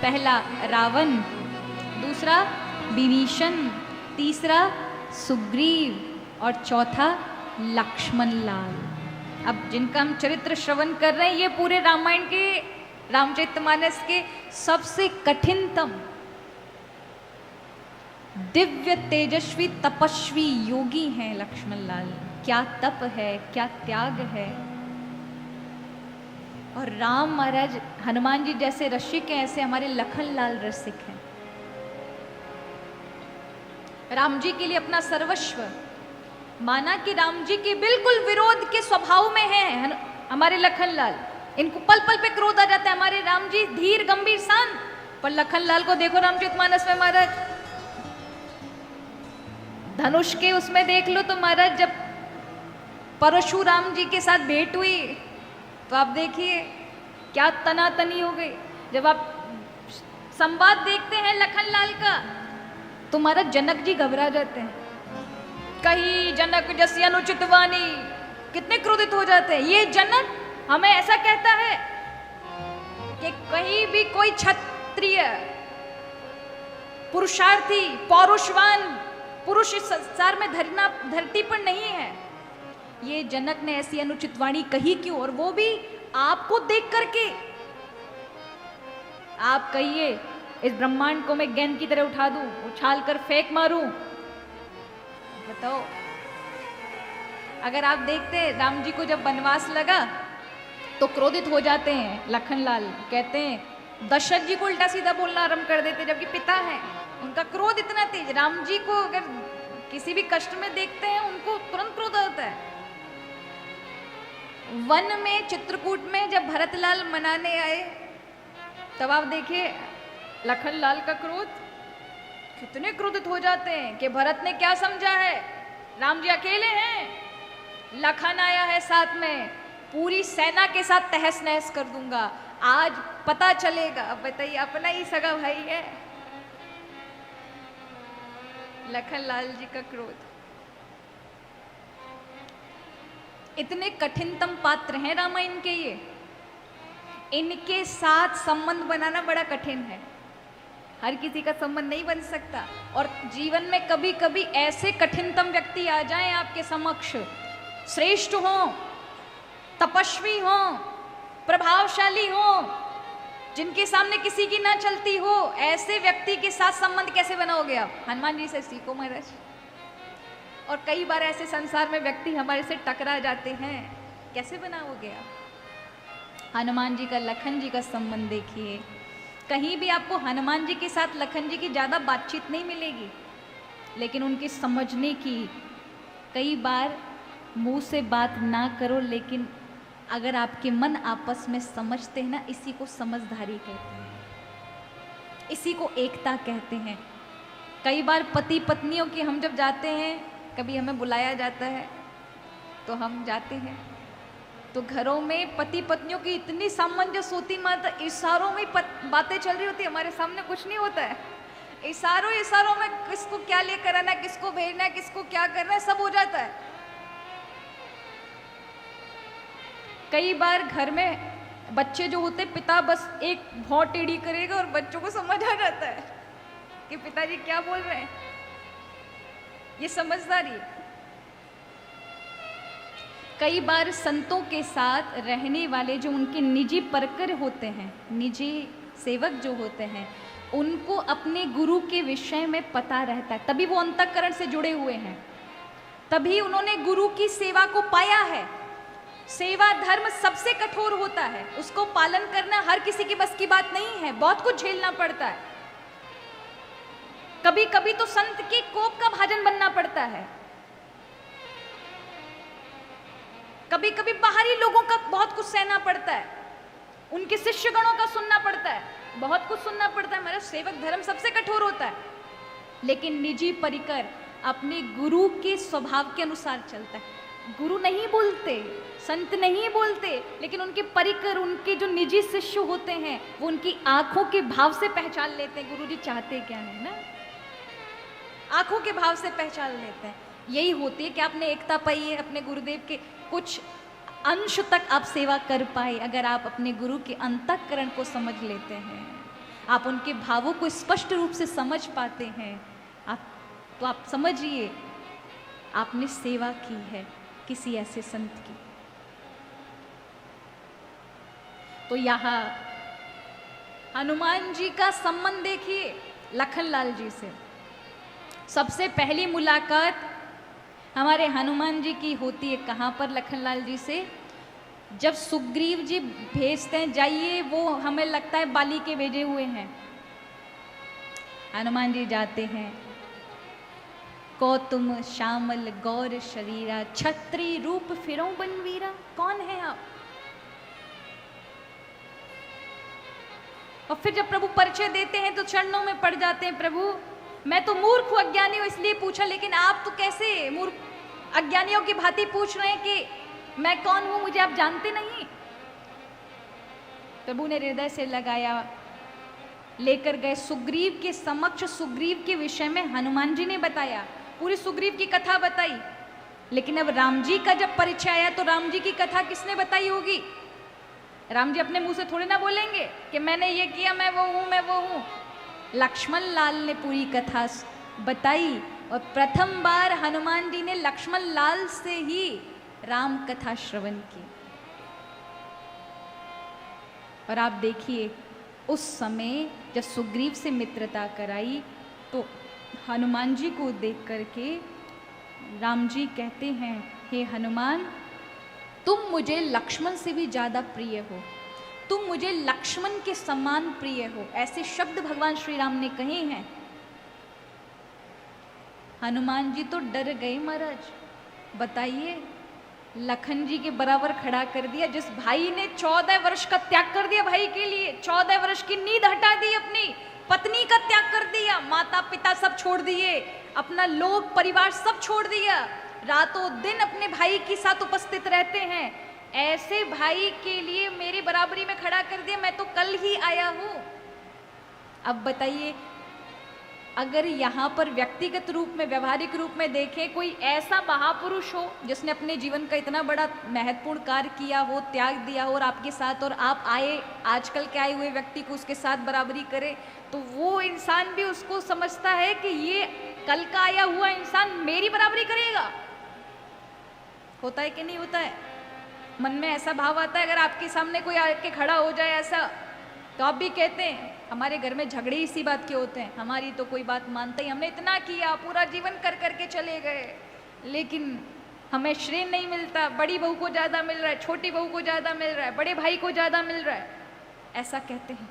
पहला रावण, दूसरा विभीषण, तीसरा सुग्रीव और चौथा लक्ष्मण लाल। अब जिनका हम चरित्र श्रवण कर रहे हैं ये पूरे रामायण के, रामचरितमानस के सबसे कठिनतम, दिव्य तेजस्वी तपस्वी योगी हैं लक्ष्मण लाल। क्या तप है, क्या त्याग है। और राम महाराज हनुमान जी जैसे रसिक हैं, ऐसे हमारे लखन लाल रसिक हैं। राम जी के लिए अपना सर्वस्व, माना कि राम जी के बिल्कुल विरोध के स्वभाव में हैं हमारे लखन लाल। इनको पल पल पे क्रोध आ जाता है। हमारे राम जी धीर गंभीर शांत, पर लखन लाल को देखो रामचरितमानस में महाराज, धनुष के उसमें देख लो तो महाराज जब परशुराम जी के साथ भेंट हुई तो आप देखिए क्या तनातनी हो गई। जब आप संवाद देखते हैं लखन लाल का तो महाराज जनक जी घबरा जाते हैं। कही जनक जैसी अनुचित वाणी, कितने क्रोधित हो जाते हैं। ये जनक हमें ऐसा कहता है कि कहीं भी कोई क्षत्रिय पुरुषार्थी पौरुषवान पुरुष इस संसार में धरती पर नहीं है। ये जनक ने ऐसी अनुचित वाणी कही क्यों, और वो भी आपको देख करके। आप कहिए इस ब्रह्मांड को मैं गेंद की तरह उठा दूं, उछाल कर फेंक मारूं, बताओ। अगर आप देखते राम जी को जब वनवास लगा तो क्रोधित हो जाते हैं लखन लाल, कहते हैं दशरथ जी को उल्टा सीधा बोलना आरंभ कर देते, जबकि पिता हैं उनका क्रोध इतना तेज। राम जी को अगर किसी भी कष्ट में देखते हैं उनको तुरंत क्रोध आता है। वन में चित्रकूट में जब भरतलाल मनाने आए तब आप देखिए लखन लाल का क्रोध, कितने क्रोधित हो जाते हैं कि भरत ने क्या समझा है, राम जी अकेले हैं, लखन आया है साथ में, पूरी सेना के साथ तहस नहस कर दूंगा, आज पता चलेगा। अब बताइए, अपना ही सगा भाई है लखन लाल जी का क्रोध। इतने कठिनतम पात्र हैं रामायण के ये, इनके साथ संबंध बनाना बड़ा कठिन है। हर किसी का संबंध नहीं बन सकता। और जीवन में कभी कभी ऐसे कठिनतम व्यक्ति आ जाएं आपके समक्ष, श्रेष्ठ हो, तपस्वी हो, प्रभावशाली हो, जिनके सामने किसी की ना चलती हो, ऐसे व्यक्ति के साथ संबंध कैसे बनाओगे आप? हनुमान जी से सीखो महाराज। और कई बार ऐसे संसार में व्यक्ति हमारे से टकरा जाते हैं, कैसे बनाओगे आप? हनुमान जी का लखन जी का संबंध देखिए, कहीं भी आपको हनुमान जी के साथ लखन जी की ज़्यादा बातचीत नहीं मिलेगी, लेकिन उनकी समझने की, कई बार मुंह से बात ना करो लेकिन अगर आपके मन आपस में समझते हैं ना, इसी को समझदारी कहते हैं, इसी को एकता कहते हैं। कई बार पति पत्नियों की हम जब जाते हैं, कभी हमें बुलाया जाता है तो हम जाते हैं, तो घरों में पति पत्नियों की इतनी सामंजस्य होती, माता इशारों में बातें चल रही होती, हमारे सामने कुछ नहीं होता है। इशारों में किसको क्या लेकर आना, किसको भेजना है, किसको क्या करना है, सब हो जाता है। कई बार घर में बच्चे जो होते, पिता बस एक भौं टेढ़ी करेगा और बच्चों को समझ आ जाता है कि पिताजी क्या बोल रहे हैं। ये समझदारी। कई बार संतों के साथ रहने वाले जो उनके निजी परकर होते हैं, निजी सेवक जो होते हैं, उनको अपने गुरु के विषय में पता रहता है, तभी वो अंतःकरण से जुड़े हुए हैं, तभी उन्होंने गुरु की सेवा को पाया है। सेवा धर्म सबसे कठोर होता है, उसको पालन करना हर किसी की बस की बात नहीं है, बहुत कुछ झेलना पड़ता है। कभी कभी तो संत के कोप का भाजन बनना पड़ता है, कभी कभी बाहरी लोगों का बहुत कुछ सहना पड़ता है, उनके शिष्यगणों का सुनना पड़ता है, बहुत कुछ सुनना पड़ता है। मेरा सेवक धर्म सबसे कठोर होता है, लेकिन निजी परिकर अपने गुरु के स्वभाव के अनुसार चलता है। गुरु नहीं बोलते, संत नहीं बोलते, लेकिन उनके परिकर, उनके जो निजी शिष्य होते हैं, वो उनकी आंखों के भाव से पहचान लेते हैं गुरु जी चाहते क्या है ना, आंखों के भाव से पहचान लेते हैं। यही होती है कि आपने एकता पाई है, अपने गुरुदेव के कुछ अंश तक आप सेवा कर पाए, अगर आप अपने गुरु के अंतःकरण को समझ लेते हैं, आप उनके भावों को स्पष्ट रूप से समझ पाते हैं, आप समझिए आपने सेवा की है किसी ऐसे संत की। तो यहाँ हनुमान जी का संबंध देखिए लखनलाल जी से। सबसे पहली मुलाकात हमारे हनुमान जी की होती है कहाँ पर लखनलाल जी से? जब सुग्रीव जी भेजते हैं जाइए, वो हमें लगता है बाली के भेजे हुए हैं, हनुमान जी जाते हैं। को तुम श्यामल गौर शरीरा, छत्री रूप फिरो बनवीरा, कौन है आप? और फिर जब प्रभु परिचय देते हैं तो चरणों में पड़ जाते हैं, प्रभु मैं तो मूर्ख हूं, अज्ञानी हूं, इसलिए पूछा, लेकिन आप तो कैसे मूर्ख अज्ञानियों की भांति पूछ रहे हैं कि मैं कौन हूं, मुझे आप जानते नहीं। प्रभु ने हृदय से लगाया, लेकर गए सुग्रीव के समक्ष। सुग्रीव के विषय में हनुमान जी ने बताया, पूरी सुग्रीव की कथा बताई। लेकिन अब राम जी का जब परिचय आया तो राम जी की कथा किसने बताई होगी? राम जी अपने मुंह से थोड़े ना बोलेंगे कि मैंने ये किया, मैं वो हूं, मैं वो हूं। लक्ष्मण लाल ने पूरी कथा बताई और प्रथम बार हनुमान जी ने लक्ष्मण लाल से ही राम कथा श्रवण की। और आप देखिए उस समय जब सुग्रीव से मित्रता कराई तो हनुमान जी को देख करके राम जी कहते हैं, हे हनुमान तुम मुझे लक्ष्मण से भी ज्यादा प्रिय हो, तुम मुझे लक्ष्मण के समान प्रिय हो। ऐसे शब्द भगवान श्री राम ने कहे हैं। हनुमान जी तो डर गए महाराज। बताइए, लखन जी के बराबर खड़ा कर दिया, जिस भाई ने 14 वर्ष का त्याग कर दिया भाई के लिए, 14 वर्ष की नींद हटा दी, अपनी पत्नी का त्याग कर दिया, माता पिता सब छोड़ दिए, अपना लोग परिवार सब छोड़ दिया, रातों दिन अपने भाई के साथ उपस्थित रहते हैं। ऐसे भाई के लिए मेरी बराबरी में खड़ा कर दिया, मैं तो कल ही आया हूं। अब बताइए, अगर यहाँ पर व्यक्तिगत रूप में, व्यवहारिक रूप में देखें, कोई ऐसा महापुरुष हो जिसने अपने जीवन का इतना बड़ा महत्वपूर्ण कार्य किया हो, त्याग दिया हो और आपके साथ, और आप आए आजकल के आए हुए व्यक्ति को उसके साथ बराबरी करें, तो वो इंसान भी उसको समझता है कि ये कल का आया हुआ इंसान मेरी बराबरी करेगा। होता है कि नहीं होता है? मन में ऐसा भाव आता है, अगर आपके सामने कोई आके खड़ा हो जाए ऐसा, तो आप भी कहते हैं हमारे घर में झगड़े इसी बात के होते हैं, हमारी तो कोई बात मानता ही, हमने इतना किया, पूरा जीवन कर करके चले गए, लेकिन हमें श्रेय नहीं मिलता, बड़ी बहू को ज्यादा मिल रहा है, छोटी बहू को ज्यादा मिल रहा है, बड़े भाई को ज्यादा मिल रहा है, ऐसा कहते हैं।